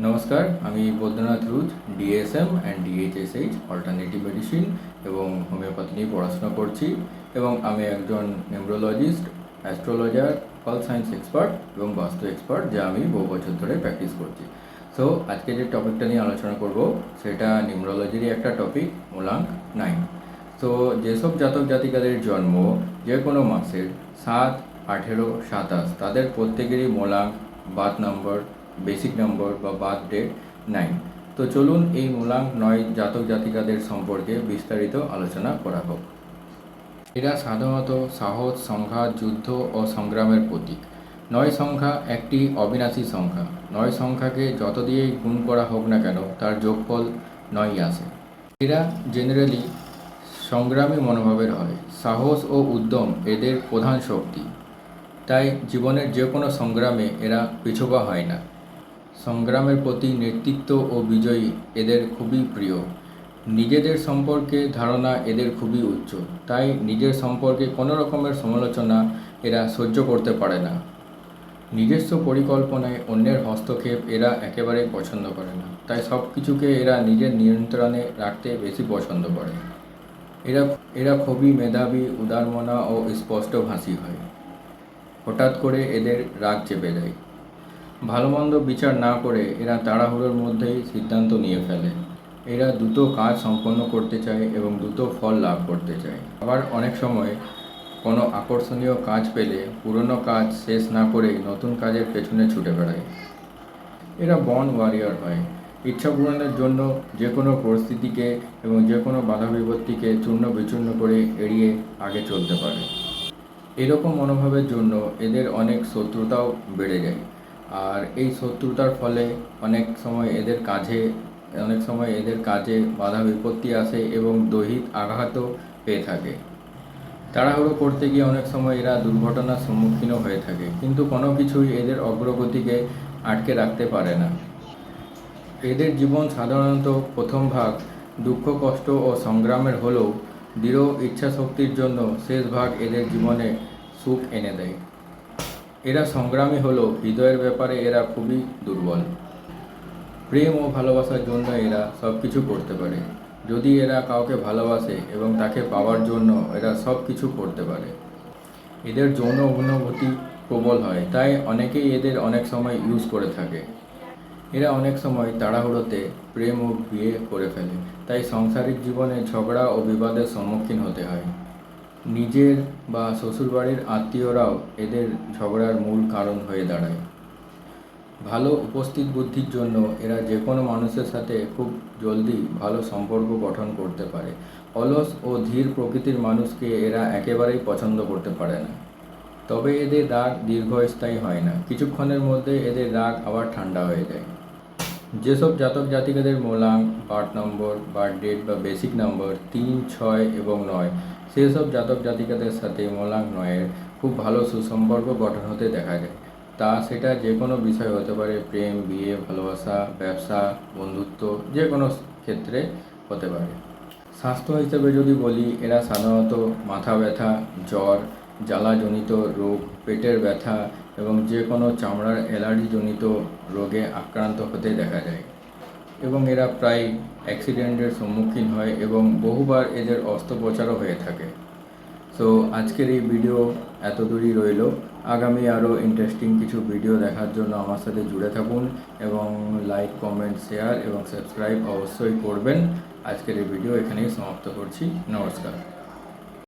নমস্কার, আমি বৈদ্যনাথ রুজ, DSM and ডিএইচএসএইচ alternative medicine এবং হোমিওপ্যাথি নিয়ে পড়াশোনা করছি এবং আমি একজন নিউরোলজিস্ট, অ্যাস্ট্রোলজার, পাল সায়েন্স এক্সপার্ট এবং বাস্তু এক্সপার্ট, যা আমি বহু বছর ধরে প্র্যাকটিস করছি। সো আজকে যে টপিকটা নিয়ে আলোচনা করব সেটা নিউরোলজিরই একটা টপিক, মূলাঙ্ক 9। তো যেসব জাতক জাতিকাদের জন্ম যে কোনো মাসের 7, 18, 27 তাদের প্রত্যেকেরই মূলাঙ্ক, বার্থ নম্বর, বেসিক নম্বর বা বার্থ ডেট 9। তো চলুন এই মূলাঙ্ক 9 জাতক জাতিকাদের সম্পর্কে বিস্তারিত আলোচনা করা হোক। এরা সাধারণত সাহস, সংঘাত, যুদ্ধ ও সংগ্রামের প্রতীক। 9 সংখ্যা একটি অবিনাশী সংখ্যা। 9 সংখ্যাকে যত দিয়েই গুণ করা হোক না কেন তার যোগফল 9ই আসে। এরা জেনারেলি সংগ্রামী মনোভাবের হয়। সাহস ও উদ্যম এদের প্রধান শক্তি, তাই জীবনের যে কোনো সংগ্রামে এরা পিছপা হয় না। সংগ্রামের প্রতি নেতৃত্ব ও বিজয়ী এদের খুবই প্রিয়। নিজেদের সম্পর্কে ধারণা এদের খুবই উচ্চ, তাই নিজের সম্পর্কে কোনো রকমের সমালোচনা এরা সহ্য করতে পারে না। নিজস্ব পরিকল্পনায় অন্যের হস্তক্ষেপ এরা একেবারেই পছন্দ করে না, তাই সব কিছুকে এরা নিজের নিয়ন্ত্রণে রাখতে বেশি পছন্দ করে। এরা খুবই মেধাবী, উদারমনা ও স্পষ্টভাষী হয়। হঠাৎ করে এদের রাগ চেপে যায়। ভালো মন্দ বিচার না করে এরা তাড়াহুড়োর মধ্যেই সিদ্ধান্ত নিয়ে ফেলে। এরা দ্রুত কাজ সম্পন্ন করতে চায় এবং দ্রুত ফল লাভ করতে চায়। আবার অনেক সময় কোনো আকর্ষণীয় কাজ পেলে পুরনো কাজ শেষ না করেই নতুন কাজের পেছনে ছুটে বেড়ায়। এরা বর্ন ওয়ারিয়র হয়। ইচ্ছা পূরণের জন্য যে কোনো পরিস্থিতিকে এবং যে কোনো বাধা বিপত্তিকে চূর্ণ বিচূর্ণ করে এড়িয়ে আগে চলতে পারে। এরকম মনোভাবের জন্য এদের অনেক শত্রুতাও বেড়ে যায়, আর এই শত্রুতার ফলে অনেক সময় এদের কাজে বাধা বিপত্তি আসে এবং দৈহিক আঘাতও পেয়ে থাকে। তাড়াহুড়ো করতে গিয়ে অনেক সময় এরা দুর্ঘটনার সম্মুখীনও হয়ে থাকে, কিন্তু কোনো কিছুই এদের অগ্রগতিকে আটকে রাখতে পারে না। এদের জীবন সাধারণত প্রথম ভাগ দুঃখ, কষ্ট ও সংগ্রামের হলেও দৃঢ় ইচ্ছাশক্তির জন্য শেষ ভাগ এদের জীবনে সুখ এনে দেয়। এরা সংগ্রামী হলেও হৃদয়ের ব্যাপারে এরা খুবই দুর্বল। প্রেম ও ভালোবাসার জন্য এরা সব কিছু করতে পারে। যদি এরা কাউকে ভালোবাসে এবং তাকে পাওয়ার জন্য এরা সব কিছু করতে পারে। এদের যৌন অনুভূতি প্রবল হয়, তাই অনেকেই এদের অনেক সময় ইউজ করে থাকে। এরা অনেক সময় তাড়াহুড়োতে প্রেম ও বিয়ে করে ফেলে, তাই সাংসারিক জীবনে ঝগড়া ও বিবাদের সম্মুখীন হতে হয়। নিজের বা শ্বশুরবাড়ির আত্মীয়রাও এদের ঝগড়ার মূল কারণ হয়ে দাঁড়ায়। ভালো উপস্থিত বুদ্ধির জন্য এরা যে কোনো মানুষের সাথে খুব জলদি ভালো সম্পর্ক গঠন করতে পারে। অলস ও ধীর প্রকৃতির মানুষকে এরা একেবারেই পছন্দ করতে পারে না। তবে এদের রাগ দীর্ঘস্থায়ী হয় না, কিছুক্ষণের মধ্যে এদের রাগ আবার ঠান্ডা হয়ে যায়। যেসব জাতক জাতিকাদের মূলাঙ্ক, বার্থ নম্বর, বার্থ ডেট বা বেসিক নম্বর 3, 6 এবং 9, সেসব জাতক জাতিকাদের সাথে মূলাঙ্ক 9-এর খুব ভালো সুসম্পর্ক গঠন হতে দেখা যায়। সেটা যে কোনো বিষয় হতে পারে, প্রেম, বিয়ে, ভালোবাসা, ব্যবসা, বন্ধুত্ব, যে কোনো ক্ষেত্রে হতে পারে। স্বাস্থ্য হিসেবে যদি বলি, এরা সাধারণত মাথা ব্যথা, জ্বর, জ্বালাজনিত রোগ, পেটের ব্যথা এবং যে কোনো চামড়ার অ্যালার্জিজনিত রোগে আক্রান্ত হতে দেখা যায় এবং এরা প্রায় অ্যাক্সিডেন্টের সম্মুখীন হয় এবং বহুবার এদের অস্ত্রোপচারও হয়ে থাকে। সো আজকের এই ভিডিও এত দূরই রইল। আগামী আরও ইন্টারেস্টিং কিছু ভিডিও দেখার জন্য আমার সাথে জুড়ে থাকুন এবং লাইক, কমেন্ট, শেয়ার এবং সাবস্ক্রাইব অবশ্যই করবেন। আজকের এই ভিডিও এখানেই সমাপ্ত করছি। নমস্কার।